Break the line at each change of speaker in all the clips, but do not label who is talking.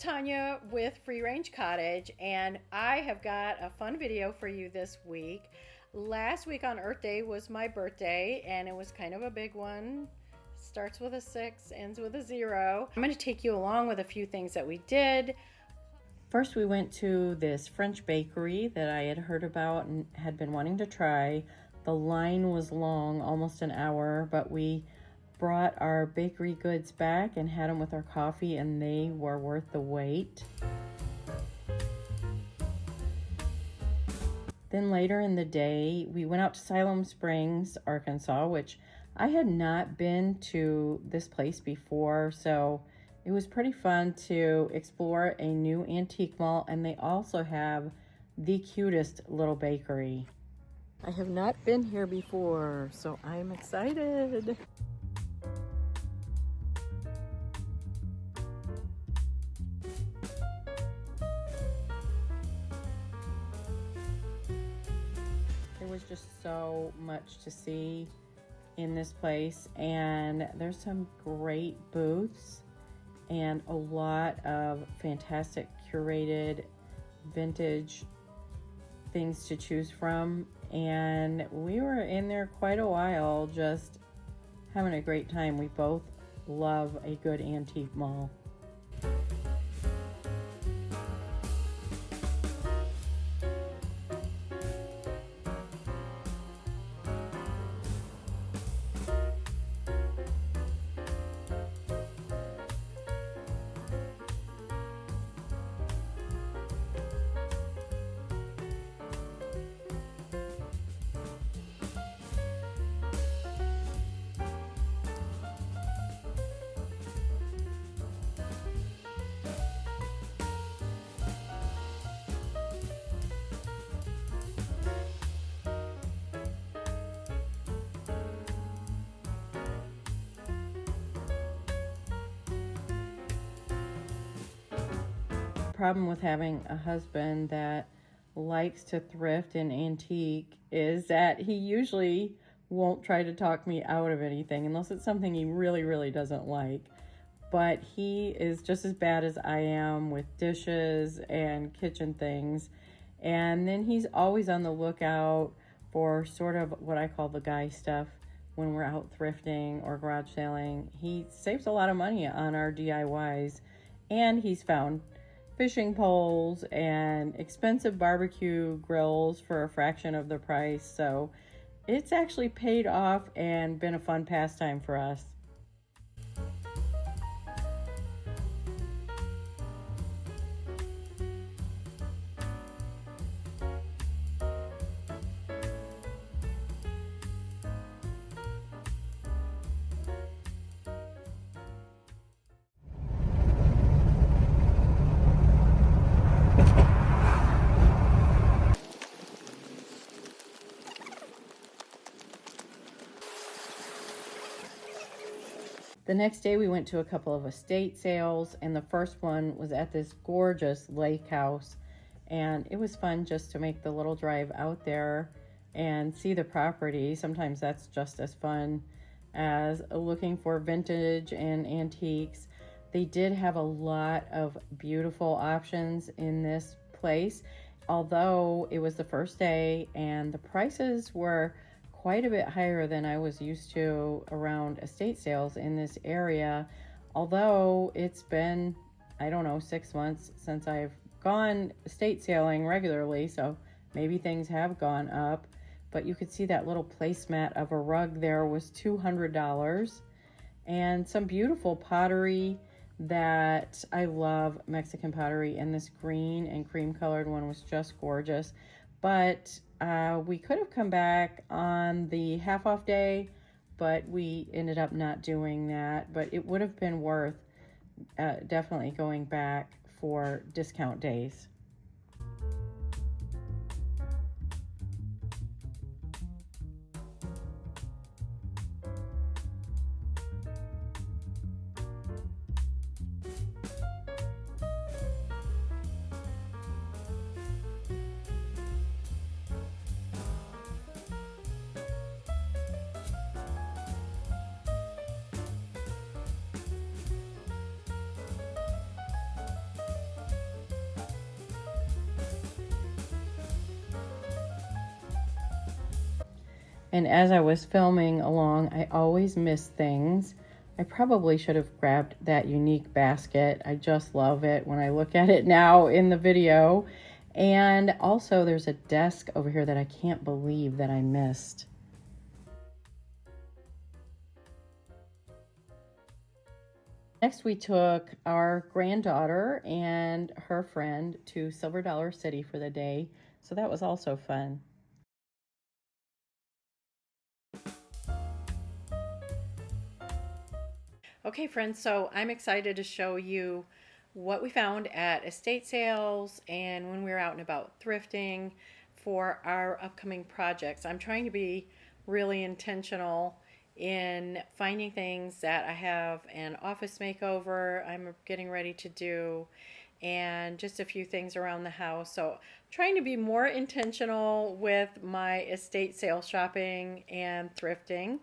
Tanya with Free Range Cottage, and I have got a fun video for you this week. Last week on Earth Day was my birthday, and it was kind of a big one. Starts with a 6, ends with a 0. I'm going to take you along with a few things that we did. First, we went to this French bakery that I had heard about and had been wanting to try. The line was long, almost an hour, but we brought our bakery goods back and had them with our coffee, and they were worth the wait. Then later in the day, we went out to Siloam Springs, Arkansas, which I had not been to this place before, so it was pretty fun to explore a new antique mall, and they also have the cutest little bakery. I have not been here before, so I'm excited. There was just so much to see in this place, and there's some great booths and a lot of fantastic curated vintage things to choose from, and we were in there quite a while just having a great time. We both love a good antique mall. Problem with having a husband that likes to thrift and antique is that he usually won't try to talk me out of anything unless it's something he really doesn't like. But he is just as bad as I am with dishes and kitchen things. And then he's always on the lookout for sort of what I call the guy stuff when we're out thrifting or garage selling. He saves a lot of money on our DIYs, and he's found fishing poles and expensive barbecue grills for a fraction of the price. So it's actually paid off and been a fun pastime for us. The next day we went to a couple of estate sales, and the first one was at this gorgeous lake house, and it was fun just to make the little drive out there and see the property. Sometimes that's just as fun as looking for vintage and antiques. They did have a lot of beautiful options in this place, although it was the first day and the prices were quite a bit higher than I was used to around estate sales in this area. Although it's been, I don't know, 6 months since I've gone estate sailing regularly, so maybe things have gone up. But you could see that little placemat of a rug there was $200, and some beautiful pottery that I love, Mexican pottery, and this green and cream colored one was just gorgeous. But we could have come back on the half off day, but we ended up not doing that. But it would have been worth definitely going back for discount days. And as I was filming along, I always miss things. I probably should have grabbed that unique basket. I just love it when I look at it now in the video. And also there's a desk over here that I can't believe that I missed. Next, we took our granddaughter and her friend to Silver Dollar City for the day. So that was also fun. Okay, friends, so I'm excited to show you what we found at estate sales and when we were out and about thrifting for our upcoming projects. I'm trying to be really intentional in finding things that I have an office makeover I'm getting ready to do, and just a few things around the house. So trying to be more intentional with my estate sale shopping and thrifting.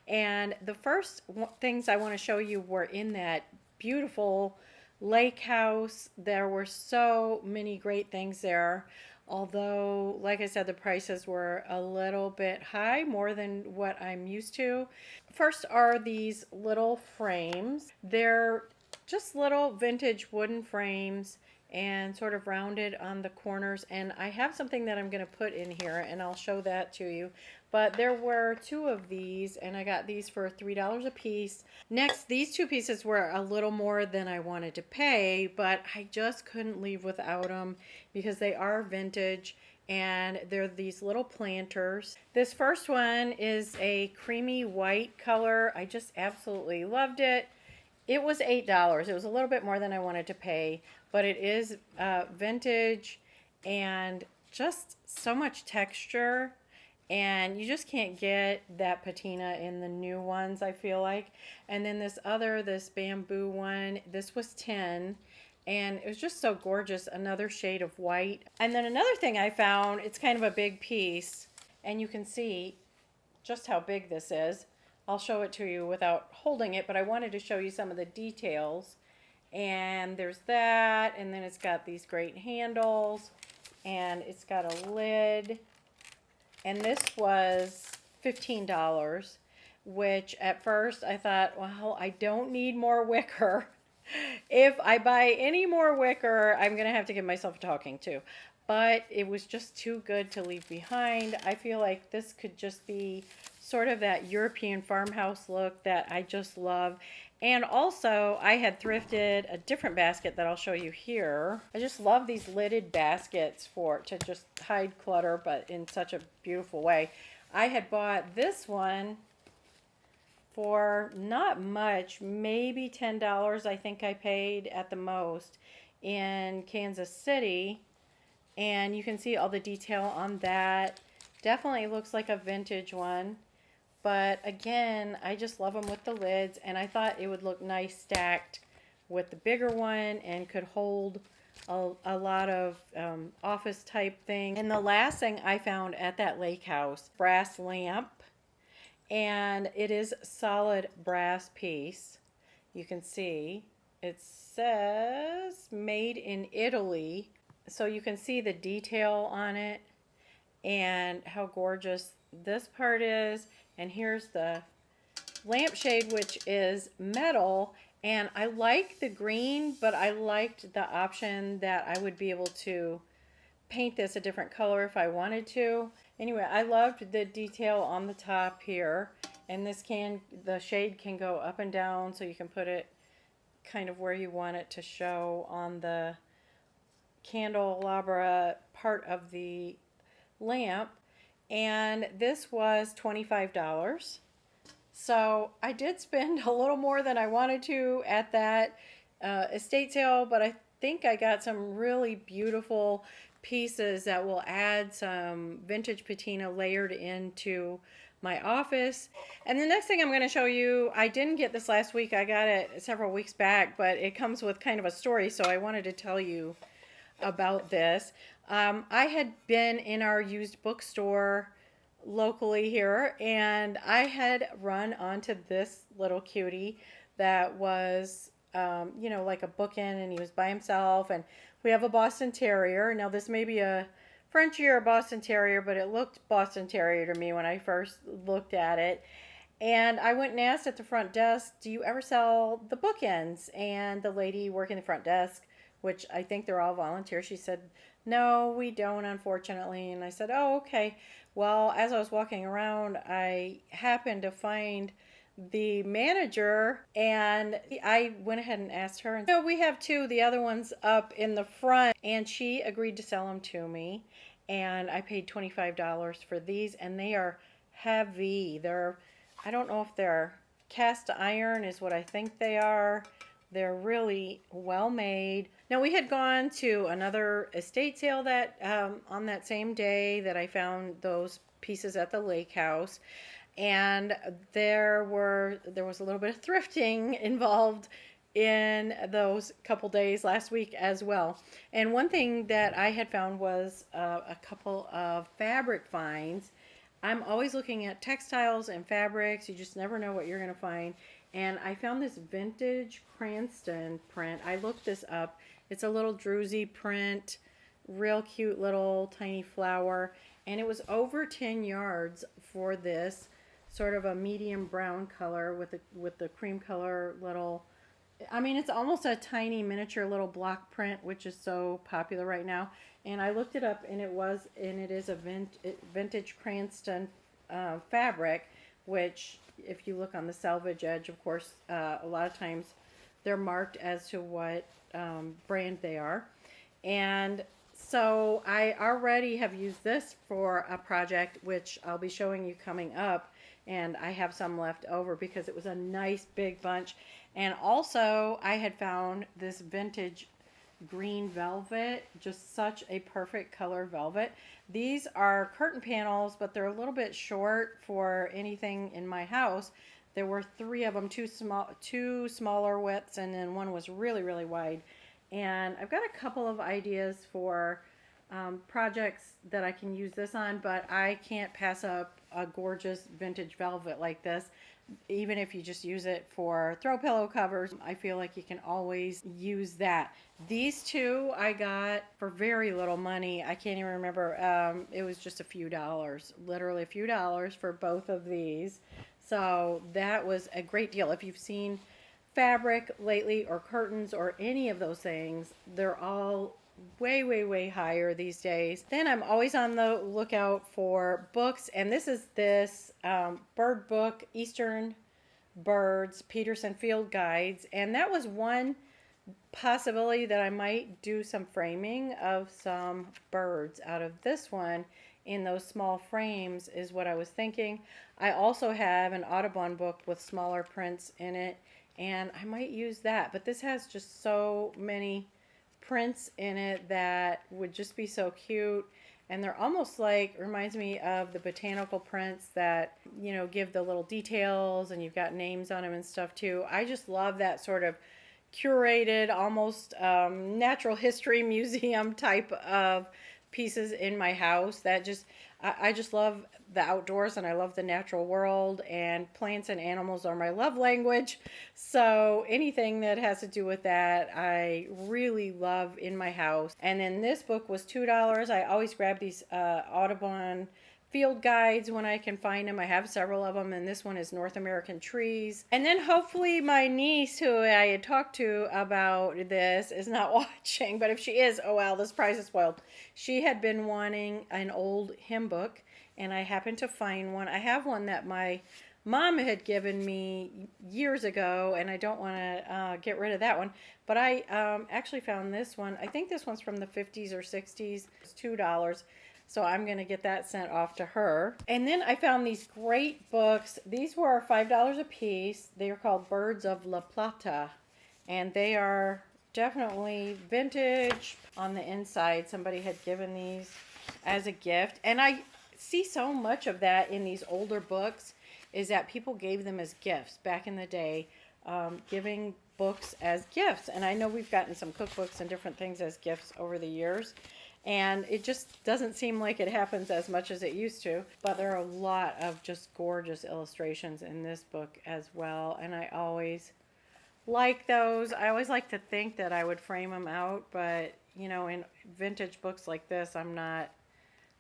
And the first things I want to show you were in that beautiful lake house. There were so many great things there. Although, like I said, the prices were a little bit high, more than what I'm used to. First are these little frames. They're just little vintage wooden frames and sort of rounded on the corners. And I have something that I'm going to put in here, and I'll show that to you. But there were two of these, and I got these for $3 a piece. Next, these two pieces were a little more than I wanted to pay, but I just couldn't leave without them because they are vintage, and they're these little planters. This first one is a creamy white color. I just absolutely loved it. It was $8. It was a little bit more than I wanted to pay, but it is vintage and just so much texture. And you just can't get that patina in the new ones, I feel like. And then this bamboo one, this was 10, and it was just so gorgeous, another shade of white. And then another thing I found, it's kind of a big piece, and you can see just how big this is. I'll show it to you without holding it, but I wanted to show you some of the details. And there's that, and then it's got these great handles, and it's got a lid. And this was $15, which at first I thought, well, I don't need more wicker. If I buy any more wicker, I'm going to have to give myself a talking to. But it was just too good to leave behind. I feel like this could just be sort of that European farmhouse look that I just love. And also, I had thrifted a different basket that I'll show you here. I just love these lidded baskets to just hide clutter, but in such a beautiful way. I had bought this one for not much, maybe $10 I think I paid at the most in Kansas City. And you can see all the detail on that. Definitely looks like a vintage one. But again, I just love them with the lids, and I thought it would look nice stacked with the bigger one and could hold a lot of office type things. And the last thing I found at that lake house, brass lamp, and it is solid brass piece. You can see it says made in Italy, so you can see the detail on it and how gorgeous this part is. And here's the lampshade, which is metal, and I like the green, but I liked the option that I would be able to paint this a different color if I wanted to. Anyway, I loved the detail on the top here, and the shade can go up and down, so you can put it kind of where you want it to show on the candelabra part of the lamp. And this was $25. So I did spend a little more than I wanted to at that estate sale, but I think I got some really beautiful pieces that will add some vintage patina layered into my office. And the next thing I'm going to show you, I didn't get this last week, I got it several weeks back, but it comes with kind of a story, so I wanted to tell you about this. I had been in our used bookstore locally here, and I had run onto this little cutie that was, like a bookend, and he was by himself. And we have a Boston Terrier. Now, this may be a Frenchie or a Boston Terrier, but it looked Boston Terrier to me when I first looked at it. And I went and asked at the front desk, do you ever sell the bookends? And the lady working the front desk, which I think they're all volunteer, she said, no, we don't, unfortunately. And I said, oh, okay. Well, as I was walking around, I happened to find the manager, and I went ahead and asked her, and no, we have two, the other one's up in the front, and she agreed to sell them to me. And I paid $25 for these, and they are heavy. I don't know if they're cast iron is what I think they are. They're really well made. Now, we had gone to another estate sale that on that same day that I found those pieces at the lake house, and there was a little bit of thrifting involved in those couple days last week as well. And one thing that I had found was a couple of fabric finds. I'm always looking at textiles and fabrics. You just never know what you're going to find. And I found this vintage Cranston print. I looked this up. It's a little druzy print, real cute little tiny flower. And it was over 10 yards for this sort of a medium brown color with the cream color little, I mean, it's almost a tiny miniature little block print, which is so popular right now. And I looked it up, and it is a vintage Cranston fabric, which if you look on the selvage edge, of course, a lot of times they're marked as to what brand they are. And so I already have used this for a project, which I'll be showing you coming up. And I have some left over because it was a nice big bunch. And also I had found this vintage green velvet, just such a perfect color velvet. These are curtain panels, but they're a little bit short for anything in my house. There were 3 of them, two smaller widths, and then one was really, really wide. And I've got a couple of ideas for projects that I can use this on, but I can't pass up a gorgeous vintage velvet like this. Even if you just use it for throw pillow covers, I feel like you can always use that. These two I got for very little money. I can't even remember. It was just a few dollars, literally a few dollars for both of these. So that was a great deal. If you've seen fabric lately or curtains or any of those things, they're all way, way, way higher these days. Then I'm always on the lookout for books, and this is this bird book, Eastern Birds, Peterson Field Guides, and that was one possibility that I might do some framing of some birds out of this one in those small frames is what I was thinking. I also have an Audubon book with smaller prints in it, and I might use that, but this has just so many prints in it that would just be so cute. And they're almost like, reminds me of the botanical prints that, you know, give the little details and you've got names on them and stuff too. I just love that sort of curated, almost natural history museum type of pieces in my house. That just, I just love the outdoors, and I love the natural world, and plants and animals are my love language. So anything that has to do with that, I really love in my house. And then this book was $2. I always grab these Audubon field guides when I can find them. I have several of them, and this one is North American Trees. And then hopefully my niece, who I had talked to about this, is not watching, but if she is, oh well, this prize is spoiled. She had been wanting an old hymn book, and I happened to find one. I have one that my mom had given me years ago, and I don't want to get rid of that one. But I actually found this one. I think this one's from the 50s or 60s. It's $2. So I'm going to get that sent off to her. And then I found these great books. These were $5 a piece. They are called Birds of La Plata. And they are definitely vintage on the inside. Somebody had given these as a gift. And I see so much of that in these older books, is that people gave them as gifts back in the day, giving books as gifts. And I know we've gotten some cookbooks and different things as gifts over the years. And it just doesn't seem like it happens as much as it used to. But there are a lot of just gorgeous illustrations in this book as well. And I always like those. I always like to think that I would frame them out. But, you know, in vintage books like this, I'm not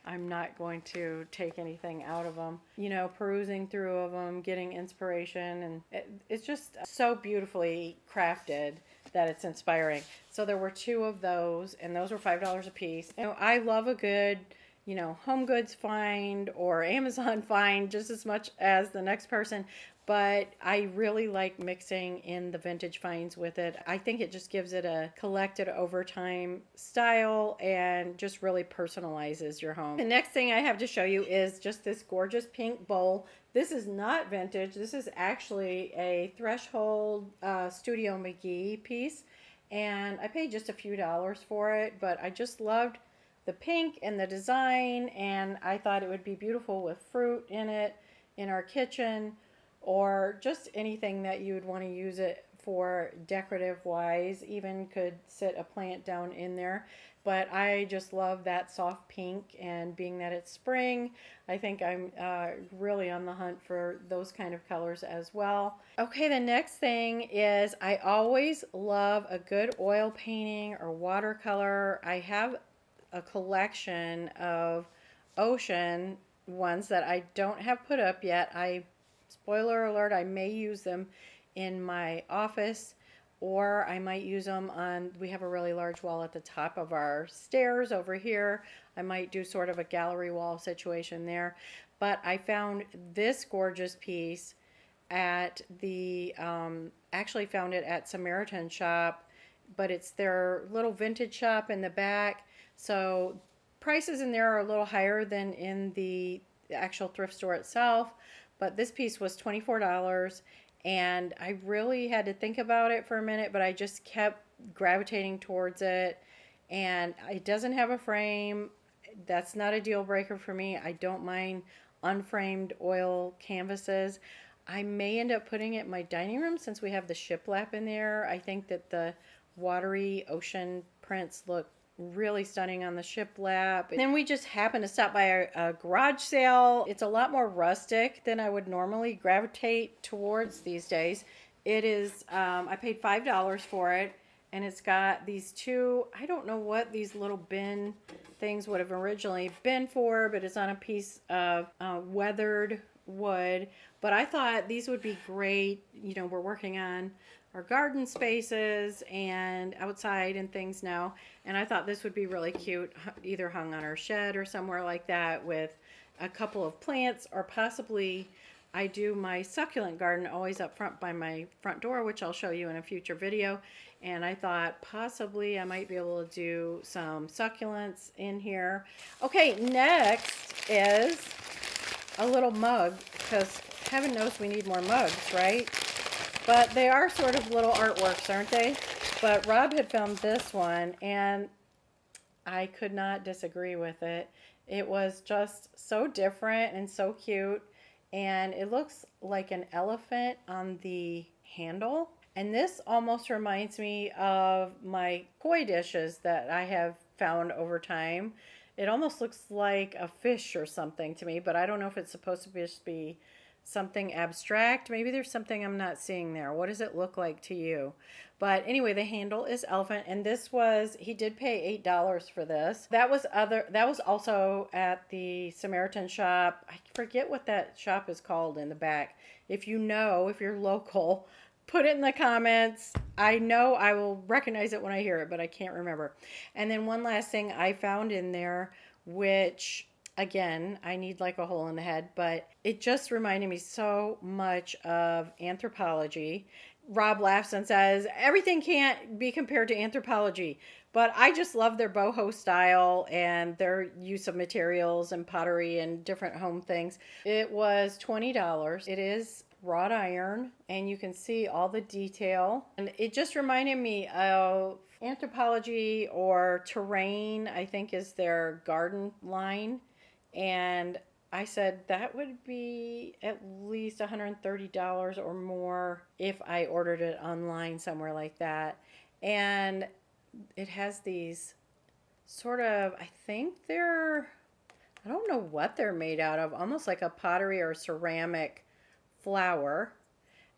I'm not going to take anything out of them. You know, perusing through of them, getting inspiration, and it's just so beautifully crafted that it's inspiring. So there were two of those, and those were $5 a piece. And I love a good, you know, home goods find or Amazon find just as much as the next person. But I really like mixing in the vintage finds with it. I think it just gives it a collected over time style and just really personalizes your home. The next thing I have to show you is just this gorgeous pink bowl. This is not vintage. This is actually a Threshold Studio McGee piece. And I paid just a few dollars for it, but I just loved the pink and the design, and I thought it would be beautiful with fruit in it in our kitchen, or just anything that you would want to use it for decorative wise. Even could sit a plant down in there. But I just love that soft pink, and being that it's spring, I think I'm really on the hunt for those kind of colors as well. Okay, the next thing is I always love a good oil painting or watercolor. I have a collection of ocean ones that I don't have put up yet. Spoiler alert, I may use them in my office, or I might use them on, we have a really large wall at the top of our stairs over here. I might do sort of a gallery wall situation there. But I found this gorgeous piece at the, actually found it at Samaritan Shop, but it's their little vintage shop in the back. So prices in there are a little higher than in the actual thrift store itself. But this piece was $24, and I really had to think about it for a minute, but I just kept gravitating towards it. And it doesn't have a frame. That's not a deal breaker for me. I don't mind unframed oil canvases. I may end up putting it in my dining room since we have the shiplap in there. I think that the watery ocean prints look really stunning on the shiplap. And then we just happened to stop by a garage sale. It's a lot more rustic than I would normally gravitate towards these days. It is, I paid $5 for it, and it's got these two, I don't know what these little bin things would have originally been for, but it's on a piece of weathered wood. But I thought these would be great. You know, we're working on our garden spaces and outside and things now, and I thought this would be really cute, either hung on our shed or somewhere like that with a couple of plants, or possibly I do my succulent garden always up front by my front door, which I'll show you in a future video. And I thought possibly I might be able to do some succulents in here. Okay, next is a little mug, because heaven knows we need more mugs, right? But they are sort of little artworks, aren't they? But Rob had found this one, and I could not disagree with it. It was just so different and so cute. And it looks like an elephant on the handle. And this almost reminds me of my koi dishes that I have found over time. It almost looks like a fish or something to me, but I don't know if it's supposed to just be something abstract. Maybe there's something I'm not seeing there. What does it look like to you? But anyway, the handle is elephant, and this was, he did pay $8 for this. That was also at the Samaritan Shop. I forget what that shop is called in the back. If you know, if you're local, put it in the comments. I know I will recognize it when I hear it, but I can't remember. And then one last thing I found in there, which again, I need like a hole in the head, but it just reminded me so much of Anthropologie. Rob laughs and says, everything can't be compared to Anthropologie, but I just love their boho style and their use of materials and pottery and different home things. It was $20. It is wrought iron, and you can see all the detail. And it just reminded me of Anthropologie, or Terrain, I think is their garden line. And I said that would be at least $130 or more if I ordered it online somewhere like that. And it has these sort of, I think I don't know what they're made out of, almost like a pottery or ceramic flower.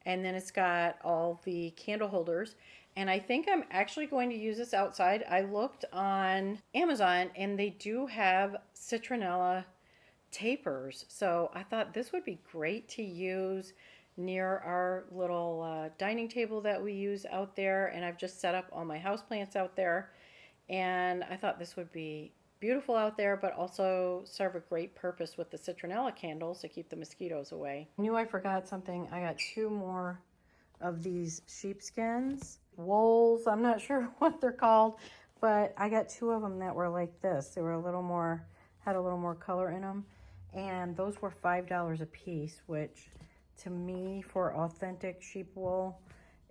And then it's got all the candle holders. And I think I'm actually going to use this outside. I looked on Amazon and they do have citronella tapers. So I thought this would be great to use near our little dining table that we use out there. And I've just set up all my houseplants out there. And I thought this would be beautiful out there, but also serve a great purpose with the citronella candles to keep the mosquitoes away. I knew I forgot something. I got 2 more of these sheepskins, wools. I'm not sure what they're called, but I got 2 of them that were like this. They were a little more, had a little more color in them. And those were $5 a piece, which to me for authentic sheep wool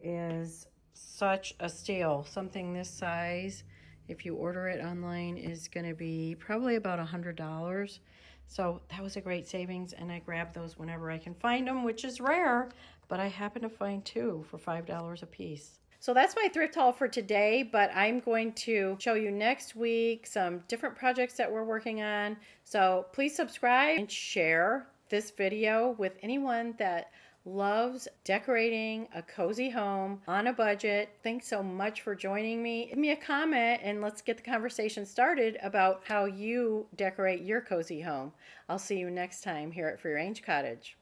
is such a steal. Something this size, if you order it online, is going to be probably about $100. So that was a great savings, and I grab those whenever I can find them, which is rare, but I happen to find 2 for $5 a piece. So that's my thrift haul for today, but I'm going to show you next week some different projects that we're working on. So please subscribe and share this video with anyone that loves decorating a cozy home on a budget. Thanks so much for joining me. Give me a comment and let's get the conversation started about how you decorate your cozy home. I'll see you next time here at Range Cottage.